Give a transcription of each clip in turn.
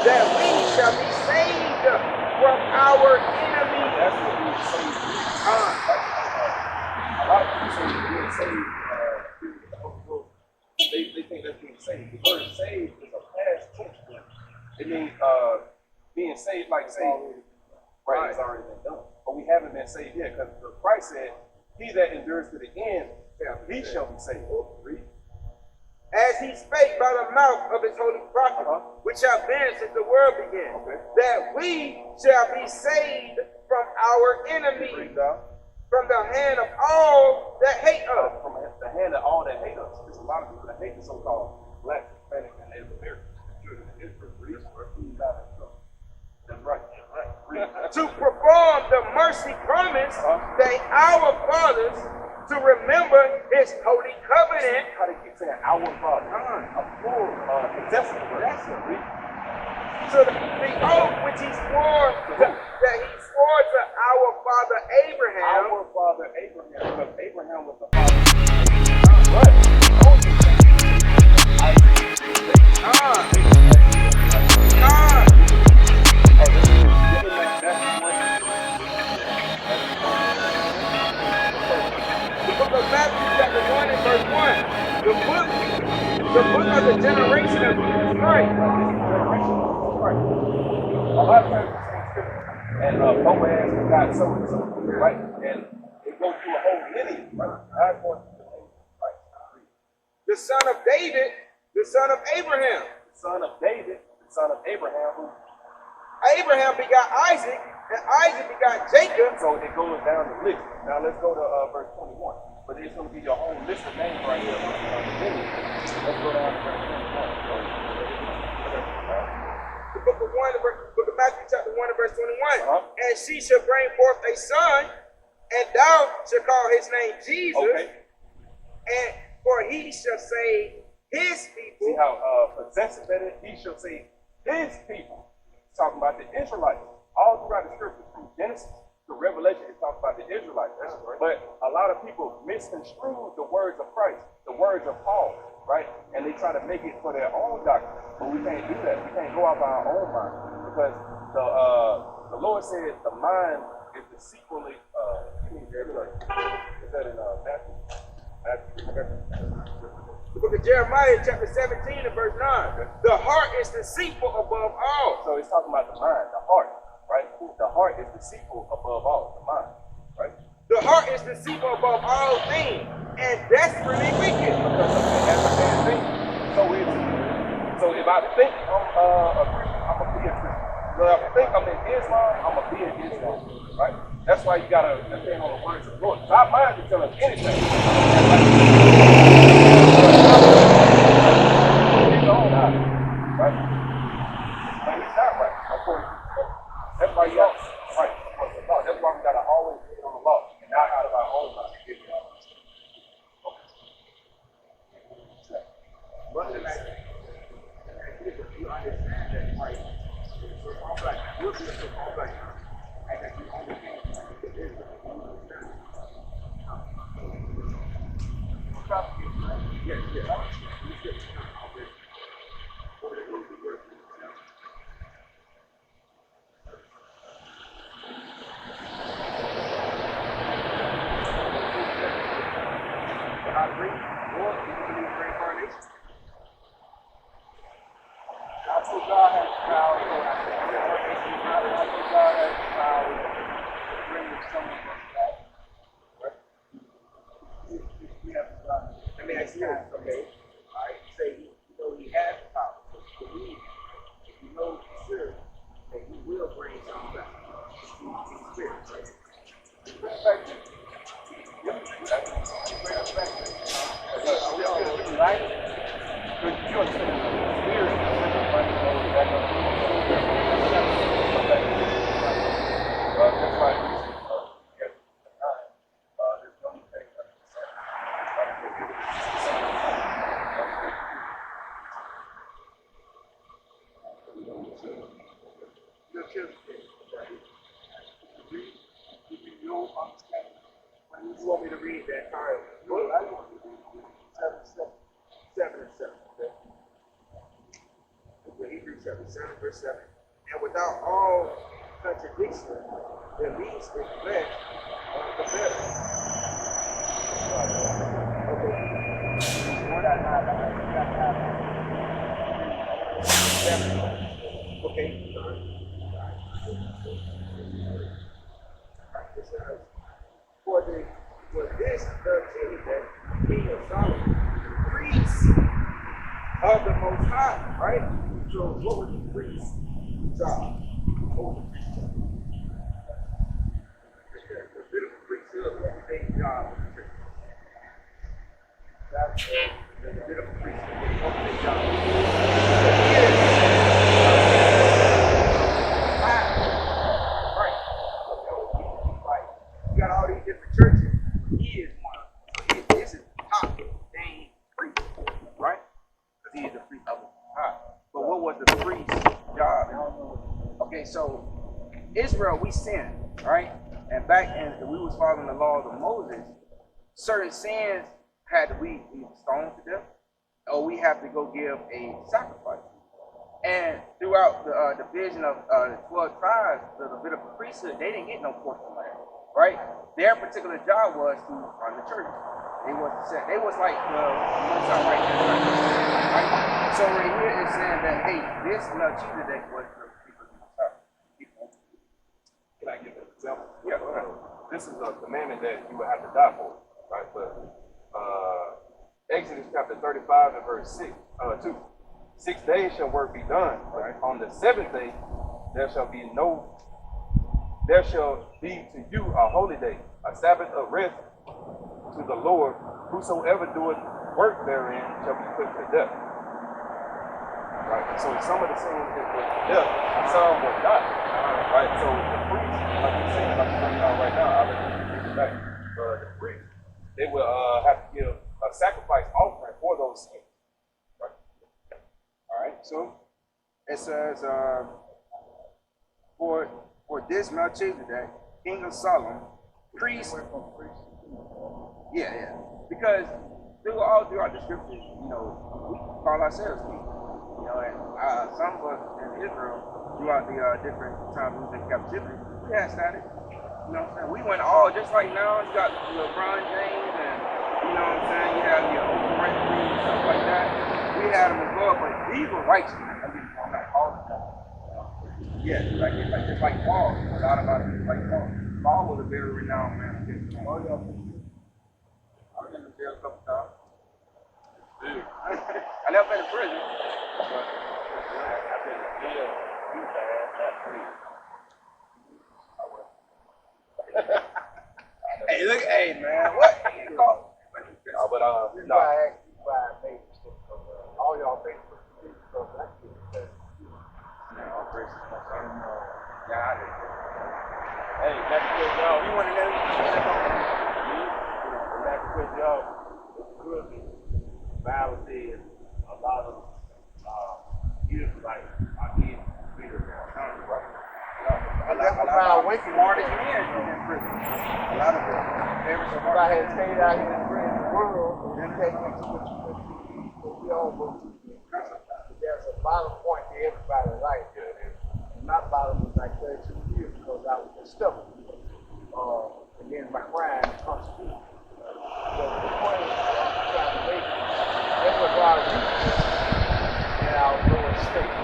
That we shall be saved from our enemies. That's what we were saved. A lot of people say being saved with the Holy Ghost. They think that's being saved. The word saved is a past tense word. It means being saved, like saved, right? It's already been done. But we haven't been saved yet, because Christ said, "He that endures to the end, he shall be saved." Read. As he spake by the mouth of his holy prophet, which have been since the world began, that we shall be saved from our enemies, from the hand of all that hate us. From the hand of all that hate us. There's a lot of people that hate the so-called black, Hispanic, and Native American children of Israel. That's right. To perform the mercy promise that our fathers, to remember his holy covenant. How they keep saying our Father? A full possessive word. That's it. So the oath which he swore that he swore to our father Abraham. Our father Abraham, because Abraham was the father. Right. Matthew chapter 1 and verse 1. The book of the generation of Jesus Christ. A lot of times and Boaz got so and so, right? And it goes through a whole lineage, right? The son of David, the son of Abraham. The son of David, the son of Abraham, who Abraham begot Isaac, and Isaac begot Jacob. So it goes down the list. Now let's go to verse 21. But it's going to be your own list of names right here. Let's go down to verse 21. The book of Matthew chapter 1 and verse 21. And she shall bring forth a son, and thou shalt call his name Jesus. And for he shall save his people. See how possessive that is? He shall save his people. It's talking about the Israelites. All throughout the scripture, from Genesis to Revelation, it's talking about the Israelites. But a lot of people misconstrue the words of Christ, the words of Paul, right? And they try to make it for their own doctrine. But we can't do that. We can't go off our own mind, because the Lord said the mind is deceitfully. Is that in Matthew? The book of Jeremiah, chapter 17 and verse 9. The heart is deceitful above all. So it's talking about the mind, the heart, right? The heart is deceitful above all, the mind, right? The heart is deceitful above all things and desperately wicked. That's a bad thing. So if I think I'm a Christian, I'm going to be a Christian. So if I think I'm in Islam, I'm going to be in Islam, right? That's why you got to depend on the words of the Lord. Our mind can tell us anything. Right? But it's not right, according to the Lord. That's why you are right. That's why we got to always be on the law and not out of our own mind. But if you understand that Christ is so complex, will be so complex, and that you understand it is God has power. God has power to bring someone back. We have to. Let me ask you this, okay? All right. Say you know he has power. So believe. If you know for sure that he will bring someone back. He's spirit, right? Respect it. Bring us back. Right? Because you're spirit. Melchizedek. You understand? You want me to read that time? Well, I want you to read 7 and 7. Okay? Hebrews chapter 7, verse 7. And without all contradiction, the least in flesh the better. Okay. Okay. For this Melchizedek, king of Solomon, priest of the Most High, right? So what was the priest's job? What was the priest's job? The Levitical priesthood, what was their job in the church? That's the Levitical priesthood. What was their job? You got all these different churches. He is one of them. So this is the top name priest, right? Because he is the priest of the high. But what was the priest's job? Okay, so Israel, we sinned, right? And back in we was following the laws of Moses, certain sins had to be stoned to death, or we have to go give a sacrifice. And throughout the division of the 12 tribes, the Levitical priesthood, they didn't get no portion of that, right? Their particular job was to run the church. They was like right there, right? So right here it's saying that hey, this Melchizedek was the people of the people. Can I give an example? Yeah. This is a commandment that you would have to die for, right? But Exodus chapter 35 and verse 2. 6 days shall work be done, right? On the 7th day there shall be to you a holy day, a Sabbath of rest to the Lord. Whosoever doeth work therein shall be put to death. Right? So some of the sins is with death, and some will not. Right? So the priest, like you're saying, like you're bringing out right now, I'll let you read it back. The priest, they will have to give a sacrifice offering for those sins. Right? All right. So it says, for this Melchizedek, king of Solomon, priest. Yeah. Because throughout the scriptures, we call ourselves kings. And some of us in Israel, throughout the different times we was in captivity, we had status. You know what I'm saying? We went all just like now. You got LeBron James, and you know what I'm saying. You have your Oprah Winfrey and stuff like that. We had them as well, but these were righteous. I mean, like all the time. Yeah, just like Paul. A lot about it, like Paul. Paul was a very renowned man. I was in the jail a couple times. I never been to prison, but I've been to jail. You bad, not free. Hey, look, hey man, what? But no. All y'all think so that's good. Hey, that's good, y'all. You want to know? That's good, y'all. Good. Bible says a lot of Israelites are in prison now. A lot of smartest men is in prison. A lot of them. If I had stayed out here in the world, then take me to what we all go through. There's a bottom point to everybody's life. My bottom was like 32 years because I was just stubborn. And then my crime comes to me. So the point is, I'm trying to make it. There was a lot of weakness in our lower state.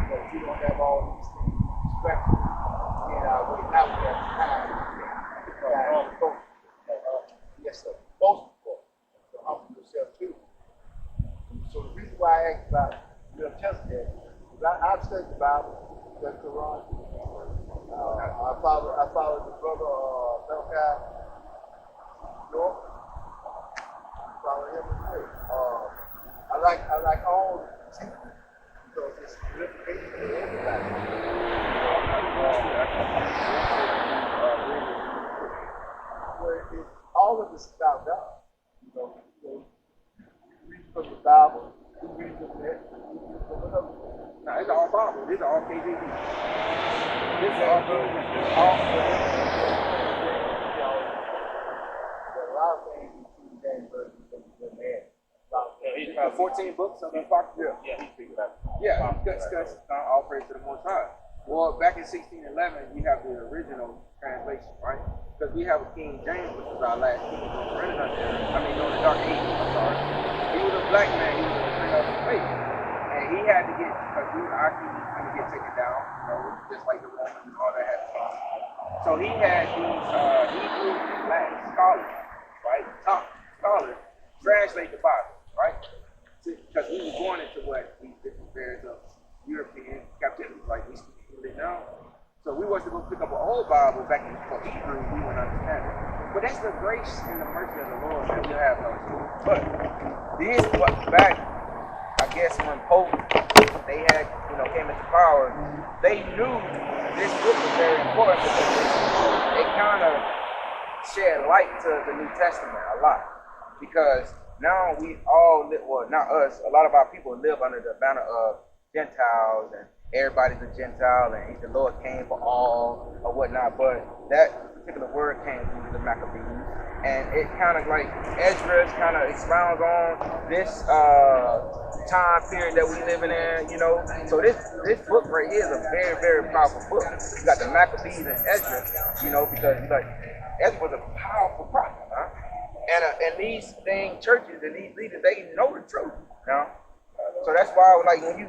But you don't have all these things respected in our way out there at the time. Yes, sir. Most people. So humble yourself too. So the reason why I asked about Melchizedek is I've studied the Bible, the Quran. I followed the brother Malachi. Follow him as well. I like all teachers because it's education for everybody. All of this is about God. You read from the Bible, you read from that, No, it's all Bible. This is all KJV. This is all KJV. All a lot of things in King James Version that they had. He 14 books of the Apocrypha. Yeah. He figured out. Yeah, because all praise to the Most High. Well, back in 1611, you have the original translation, right? Because we have a King James, which was our last king, who was running under, during the Dark Ages, I'm sorry. He was a black man, he was a friend of the faith. And he had to get, because our king was going to get taken down, just like the Romans and all that had to come. So he had these Hebrew and Latin scholars, right? Top scholars, translate the Bible, right? Because we were born into what these different periods of European captivity, like we speak English now. So we was to go pick up an old Bible back in for Hebrew, we wouldn't understand it. But that's the grace and the mercy of the Lord that we have no school. But these back, I guess when Pope they had, came into power, they knew this book was very important because it kind of shed light to the New Testament a lot. Because now we all live, well, not us, a lot of our people live under the banner of Gentiles, and everybody's a Gentile, and the Lord came for all or whatnot. But that particular word came through the Maccabees, and it kind of like Ezra kind of expounds on this time period that we living in, So this book right here is a very, very powerful book. You got the Maccabees and Ezra, because Ezra was a powerful prophet, huh? And these churches and these leaders, they know the truth, So that's why, like, when we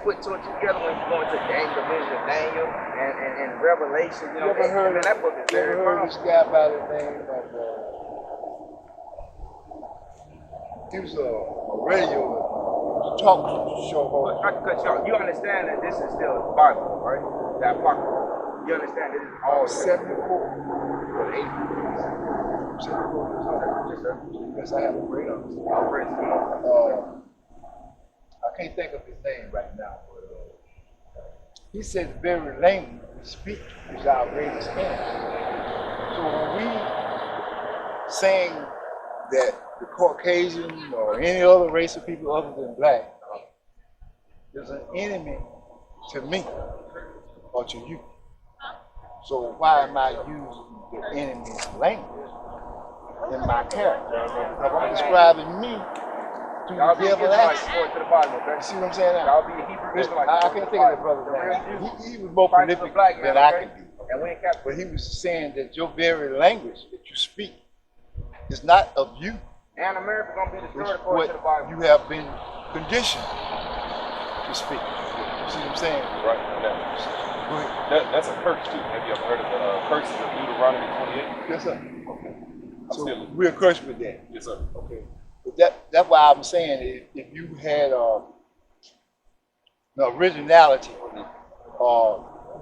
put two and two together, when you go into the vision of Daniel and Revelation, You ever heard that book is very powerful. this guy by the name of, he was a radio talk show host. Not to cut you off, you understand that this is still the Bible, right? That Apocrypha. You understand this is all 74 or 8. 74 years old. Yes, sir. Yes, I have a great understanding. All praise to the Lord. I can't think of his name right now, but he said the very language we speak is our greatest enemy. So when we saying that the Caucasian or any other race of people other than black is an enemy to me or to you, so why am I using the enemy's language in my character? If I'm describing me to Y'all the be devil, Israelites that's, going to the bottom, okay? you see what I'm saying now? Y'all be Hebrew Israelites. I can't think of that brother's name. He was more Fight for the prolific black man, than I okay? can be. And we ain't captive. But he was saying that your very language that you speak is not of you. And America gonna be It's destroyed according to the Bible. what you have been conditioned to speak. You see what I'm saying? Right. Go ahead. That's a curse too. Have you ever heard of the curses of Deuteronomy 28? Yes, sir. Okay. So we're cursed with that. Yes, sir. Okay. But that's why I'm saying if you had the originality,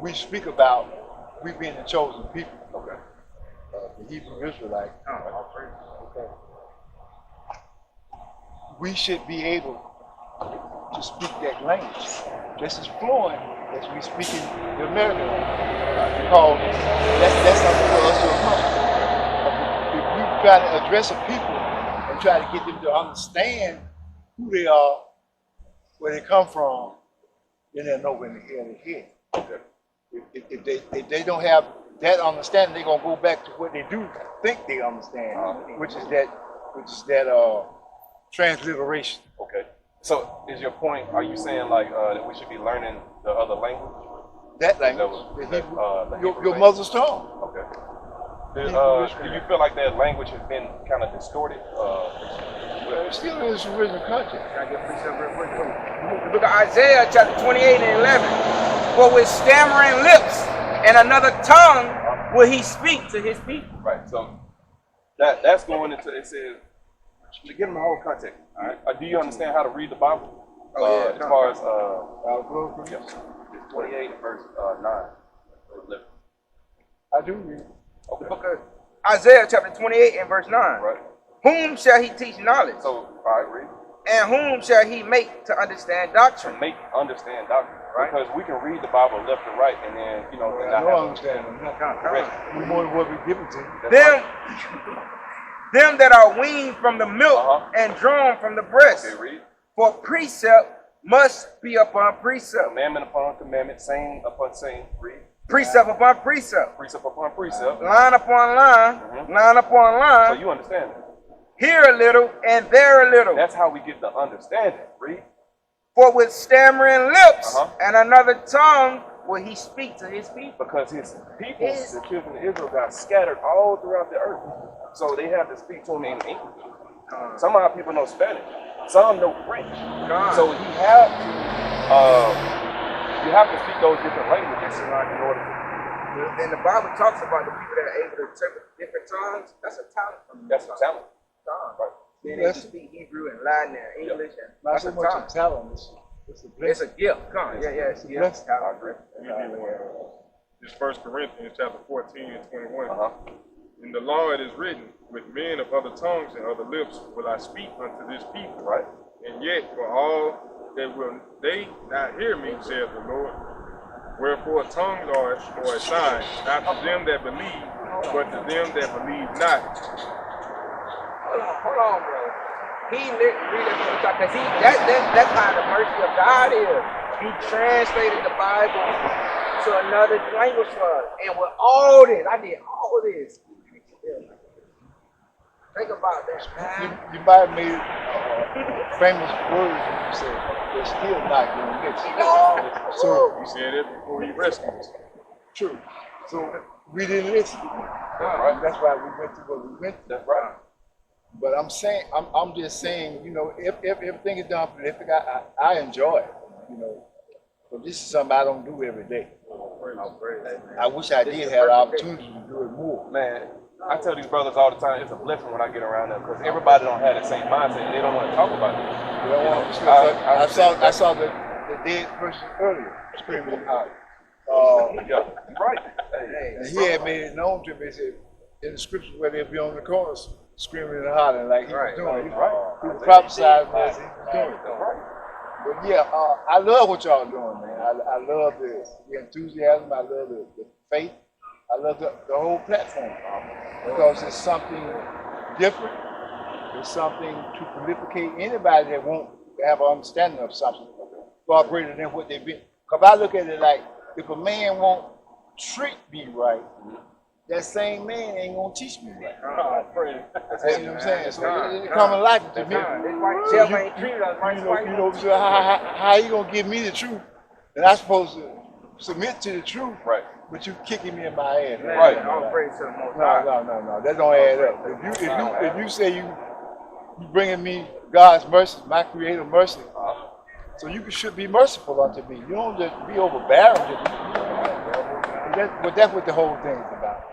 we speak about we being the chosen people. Okay. The Hebrew Israelites. All praise. Okay. We should be able to speak that language just as fluent as we speak in the American language. Because that's something for us to accomplish. If we try to address a people and try to get them to understand who they are, where they come from, then they'll know when the hell they're headed. Okay. If they don't have that understanding, they're gonna go back to what they do think they understand, which is that transliteration. Okay. So is your point, are you saying like that we should be learning the other language? That language, was- the that, Hebrew, the Hebrew your language? mother's tongue. Okay. Do you feel like that language has been kind of distorted? It's still in its original context. Can I get a precept real quick? The book of Isaiah, chapter 28 and 11. For with stammering lips and another tongue will he speak to his people. Right. So that's going into, it says, to give them the whole context. All right. Do you understand how to read the Bible? Oh, yeah. As far as Yes. it's 28 verse 9. or 11. I do read. The book of Isaiah, chapter 28 and verse 9. Right. Whom shall he teach knowledge? So, all right, read. And whom shall he make to understand doctrine? To make understand doctrine. Right. Because we can read the Bible left and right, and then and I not don't have understand them. Correct. We more than what we give it to. That's Them, right. them that are weaned from the milk Uh-huh. and drawn from the breast. Okay, read. For precept must be upon precept. Commandment upon commandment, saying upon saying, read. Precept upon precept. Precept upon precept. Line upon line, line upon So line. you understand it. Here a little and there a little. That's how we get the understanding. Read. For with stammering lips and another tongue will he speak to his people. Because his people, the children of Israel, got scattered all throughout the earth. So they have to speak to him in English. Some of our people know Spanish. Some know French. So you have to speak those different languages in order to. And the Bible talks about the people that are able to interpret different tongues. That's a talent. That's a talent. Right. Being able to speak Hebrew and Latin and English. And Not that's so a much a talent. talent, it's a blessing. It's a gift. Come on. Yeah, it's a gift. I agree. It's 1 Corinthians chapter 14 and 21. In the law it is written, with men of other tongues and other lips will I speak unto this people. Right. And yet for all that will they not hear me, saith the Lord. Wherefore tongues are for a sign, not to them that believe, but to them that believe not. Hold on, bro. He literally because that's how the mercy of God is. He translated the Bible to another language for us. And with all this, I did all this. Think about that, man. You might have made famous words when you said they're still not going to listen. So He said it before he rescued us. true. So we didn't listen. Right? That's why we went through what we went through. That's right. But I'm just saying, you know, if everything is done prolific, I enjoy it, you know. But this is something I don't do every day. I wish I did have the opportunity to do it more. Man, I tell these brothers all the time, it's a blessing when I get around them because everybody don't have the same mindset and they don't want to talk about it. You know, I saw the dead person earlier screaming out. Yeah, right. And he had made it known to me. He said, in the scriptures where they'd be on the corners screaming and hollering like he was doing. He was prophesying as he was doing it. But yeah, I love what y'all doing, man. I love the enthusiasm. I love the faith. I love the whole platform because it's something different. It's something to prolificate anybody that won't have an understanding of something far greater than what they've been. Because I look at it like, if a man won't treat me right, that same man ain't gonna teach me right. You know what I'm saying? So it's common life to me. So how you gonna give me the truth? And I'm supposed to submit to the truth, Right. but you kicking me in my ass. Right. No. That don't add up. If you say you bringing me God's mercy, my Creator mercy, so you should be merciful unto me. You don't just be overbearing to me. But that's what the whole thing is about.